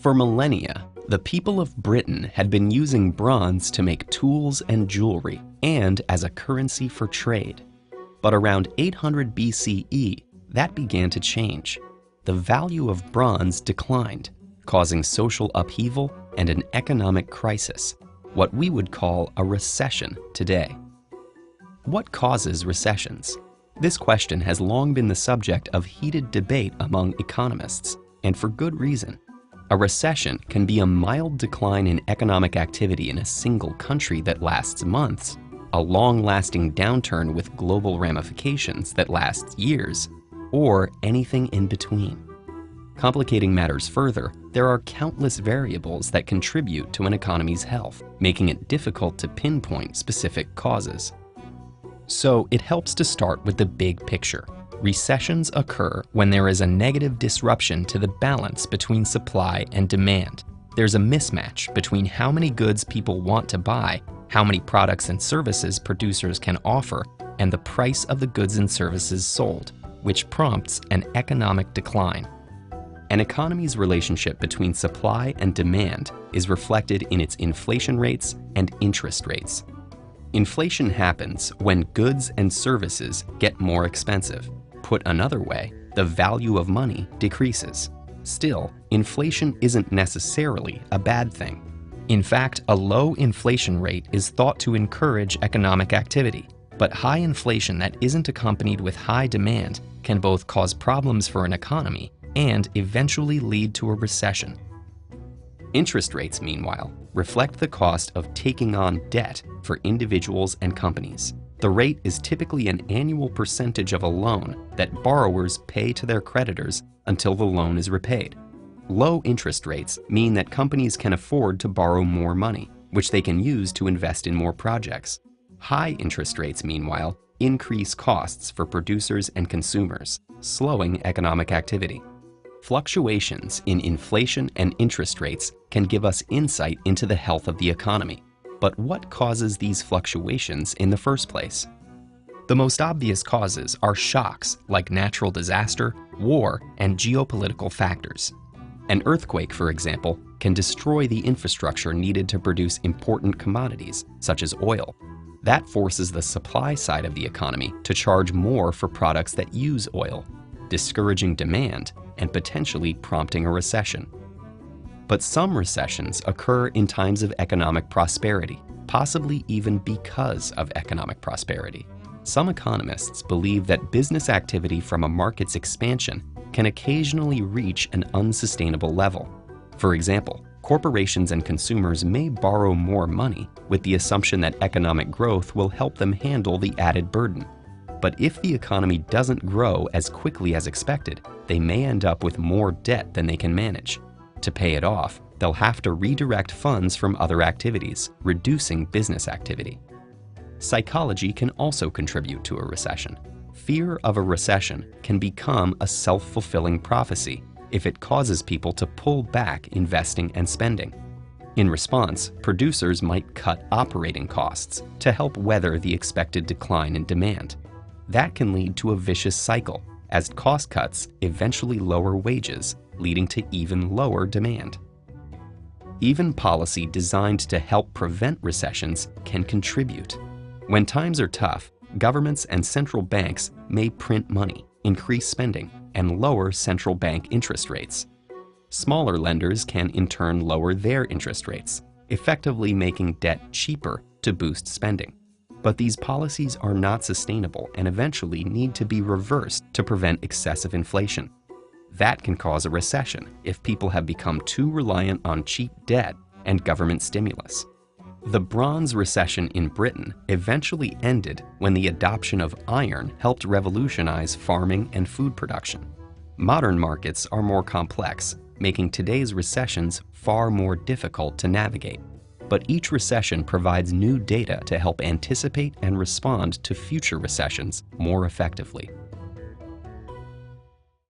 For millennia, the people of Britain had been using bronze to make tools and jewelry and as a currency for trade. But around 800 BCE, that began to change. The value of bronze declined, causing social upheaval and an economic crisis, what we would call a recession today. What causes recessions? This question has long been the subject of heated debate among economists, and for good reason. A recession can be a mild decline in economic activity in a single country that lasts months, a long-lasting downturn with global ramifications that lasts years, or anything in between. Complicating matters further, there are countless variables that contribute to an economy's health, making it difficult to pinpoint specific causes. So it helps to start with the big picture. Recessions occur when there is a negative disruption to the balance between supply and demand. There's a mismatch between how many goods people want to buy, how many products and services producers can offer, and the price of the goods and services sold, which prompts an economic decline. An economy's relationship between supply and demand is reflected in its inflation rates and interest rates. Inflation happens when goods and services get more expensive. Put another way, the value of money decreases. Still, inflation isn't necessarily a bad thing. In fact, a low inflation rate is thought to encourage economic activity, but high inflation that isn't accompanied with high demand can both cause problems for an economy and eventually lead to a recession. Interest rates, meanwhile, reflect the cost of taking on debt for individuals and companies. The rate is typically an annual percentage of a loan that borrowers pay to their creditors until the loan is repaid. Low interest rates mean that companies can afford to borrow more money, which they can use to invest in more projects. High interest rates, meanwhile, increase costs for producers and consumers, slowing economic activity. Fluctuations in inflation and interest rates can give us insight into the health of the economy. But what causes these fluctuations in the first place? The most obvious causes are shocks like natural disaster, war, and geopolitical factors. An earthquake, for example, can destroy the infrastructure needed to produce important commodities, such as oil. That forces the supply side of the economy to charge more for products that use oil, discouraging demand and potentially prompting a recession. But some recessions occur in times of economic prosperity, possibly even because of economic prosperity. Some economists believe that business activity from a market's expansion can occasionally reach an unsustainable level. For example, corporations and consumers may borrow more money with the assumption that economic growth will help them handle the added burden. But if the economy doesn't grow as quickly as expected, they may end up with more debt than they can manage. To pay it off, they'll have to redirect funds from other activities, reducing business activity. Psychology can also contribute to a recession. Fear of a recession can become a self-fulfilling prophecy if it causes people to pull back investing and spending. In response, producers might cut operating costs to help weather the expected decline in demand. That can lead to a vicious cycle, as cost cuts eventually lower wages, leading to even lower demand. Even policy designed to help prevent recessions can contribute. When times are tough, governments and central banks may print money, increase spending, and lower central bank interest rates. Smaller lenders can in turn lower their interest rates, effectively making debt cheaper to boost spending. But these policies are not sustainable and eventually need to be reversed to prevent excessive inflation. That can cause a recession if people have become too reliant on cheap debt and government stimulus. The Bronze Recession in Britain eventually ended when the adoption of iron helped revolutionize farming and food production. Modern markets are more complex, making today's recessions far more difficult to navigate. But each recession provides new data to help anticipate and respond to future recessions more effectively.